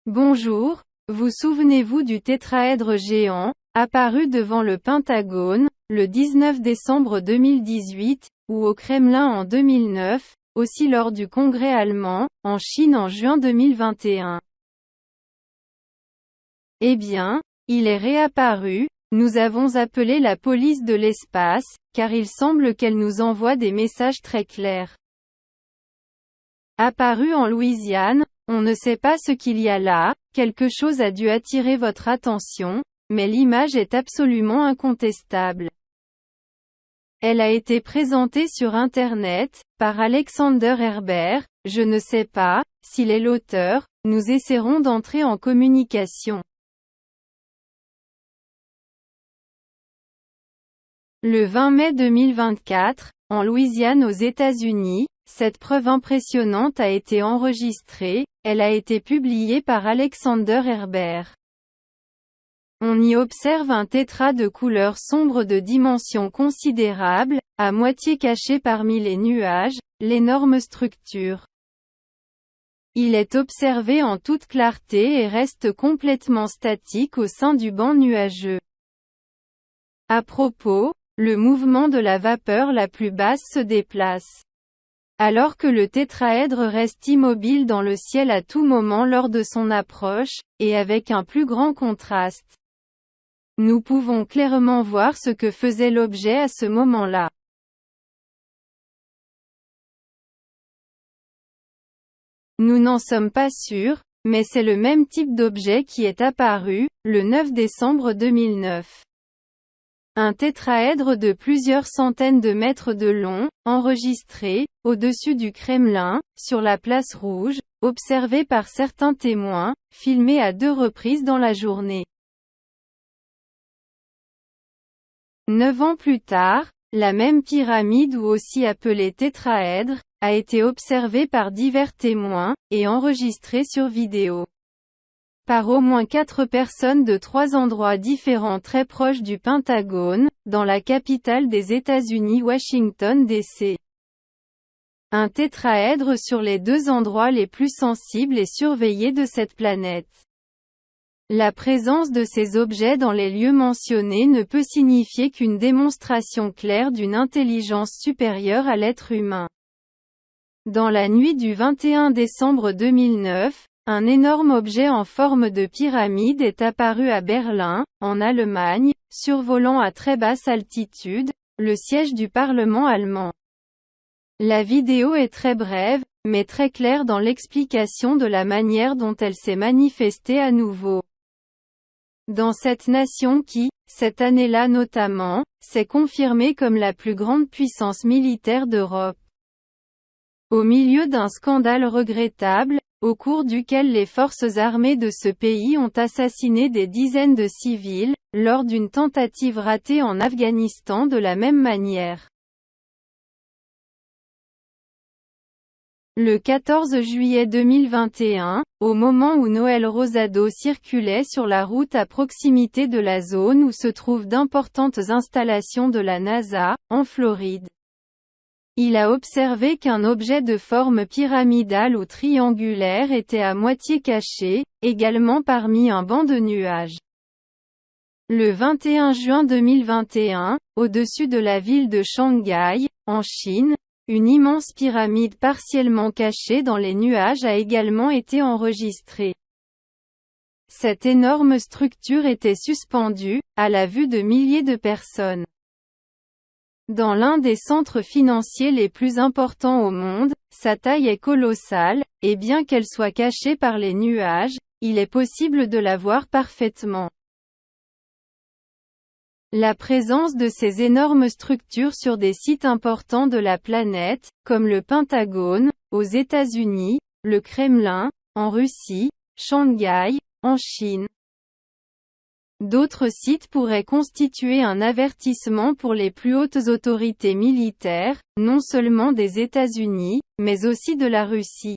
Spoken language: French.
Bonjour, vous souvenez-vous du tétraèdre géant, apparu devant le Pentagone, le 19 décembre 2018, ou au Kremlin en 2009, aussi lors du Congrès allemand, en Chine en juin 2021. Eh bien, il est réapparu, nous avons appelé la police de l'espace, car il semble qu'elle nous envoie des messages très clairs. Apparu en Louisiane, on ne sait pas ce qu'il y a là, quelque chose a dû attirer votre attention, mais l'image est absolument incontestable. Elle a été présentée sur Internet, par Alexander Herbert, je ne sais pas, s'il est l'auteur, nous essaierons d'entrer en communication. Le 20 mai 2024, en Louisiane aux États-Unis, cette preuve impressionnante a été enregistrée, elle a été publiée par Alexander Herbert. On y observe un tétra de couleur sombre de dimension considérable, à moitié caché parmi les nuages, l'énorme structure. Il est observé en toute clarté et reste complètement statique au sein du banc nuageux. À propos, le mouvement de la vapeur la plus basse se déplace. Alors que le tétraèdre reste immobile dans le ciel à tout moment lors de son approche, et avec un plus grand contraste. Nous pouvons clairement voir ce que faisait l'objet à ce moment-là. Nous n'en sommes pas sûrs, mais c'est le même type d'objet qui est apparu, le 9 décembre 2009. Un tétraèdre de plusieurs centaines de mètres de long, enregistré, au-dessus du Kremlin, sur la place Rouge, observé par certains témoins, filmé à 2 reprises dans la journée. 9 ans plus tard, la même pyramide ou aussi appelée tétraèdre, a été observée par divers témoins, et enregistrée sur vidéo. Par au moins 4 personnes de 3 endroits différents très proches du Pentagone, dans la capitale des États-Unis Washington DC. Un tétraèdre sur les 2 endroits les plus sensibles et surveillés de cette planète. La présence de ces objets dans les lieux mentionnés ne peut signifier qu'une démonstration claire d'une intelligence supérieure à l'être humain. Dans la nuit du 21 décembre 2009, un énorme objet en forme de pyramide est apparu à Berlin, en Allemagne, survolant à très basse altitude, le siège du Parlement allemand. La vidéo est très brève, mais très claire dans l'explication de la manière dont elle s'est manifestée à nouveau. Dans cette nation qui, cette année-là notamment, s'est confirmée comme la plus grande puissance militaire d'Europe. Au milieu d'un scandale regrettable, au cours duquel les forces armées de ce pays ont assassiné des dizaines de civils, lors d'une tentative ratée en Afghanistan de la même manière. Le 14 juillet 2021, au moment où Noel Rosado circulait sur la route à proximité de la zone où se trouvent d'importantes installations de la NASA, en Floride. Il a observé qu'un objet de forme pyramidale ou triangulaire était à moitié caché, également parmi un banc de nuages. Le 21 juin 2021, au-dessus de la ville de Shanghai, en Chine, une immense pyramide partiellement cachée dans les nuages a également été enregistrée. Cette énorme structure était suspendue, à la vue de milliers de personnes. Dans l'un des centres financiers les plus importants au monde, sa taille est colossale, et bien qu'elle soit cachée par les nuages, il est possible de la voir parfaitement. La présence de ces énormes structures sur des sites importants de la planète, comme le Pentagone, aux États-Unis, le Kremlin, en Russie, Shanghai, en Chine. D'autres sites pourraient constituer un avertissement pour les plus hautes autorités militaires, non seulement des États-Unis, mais aussi de la Russie.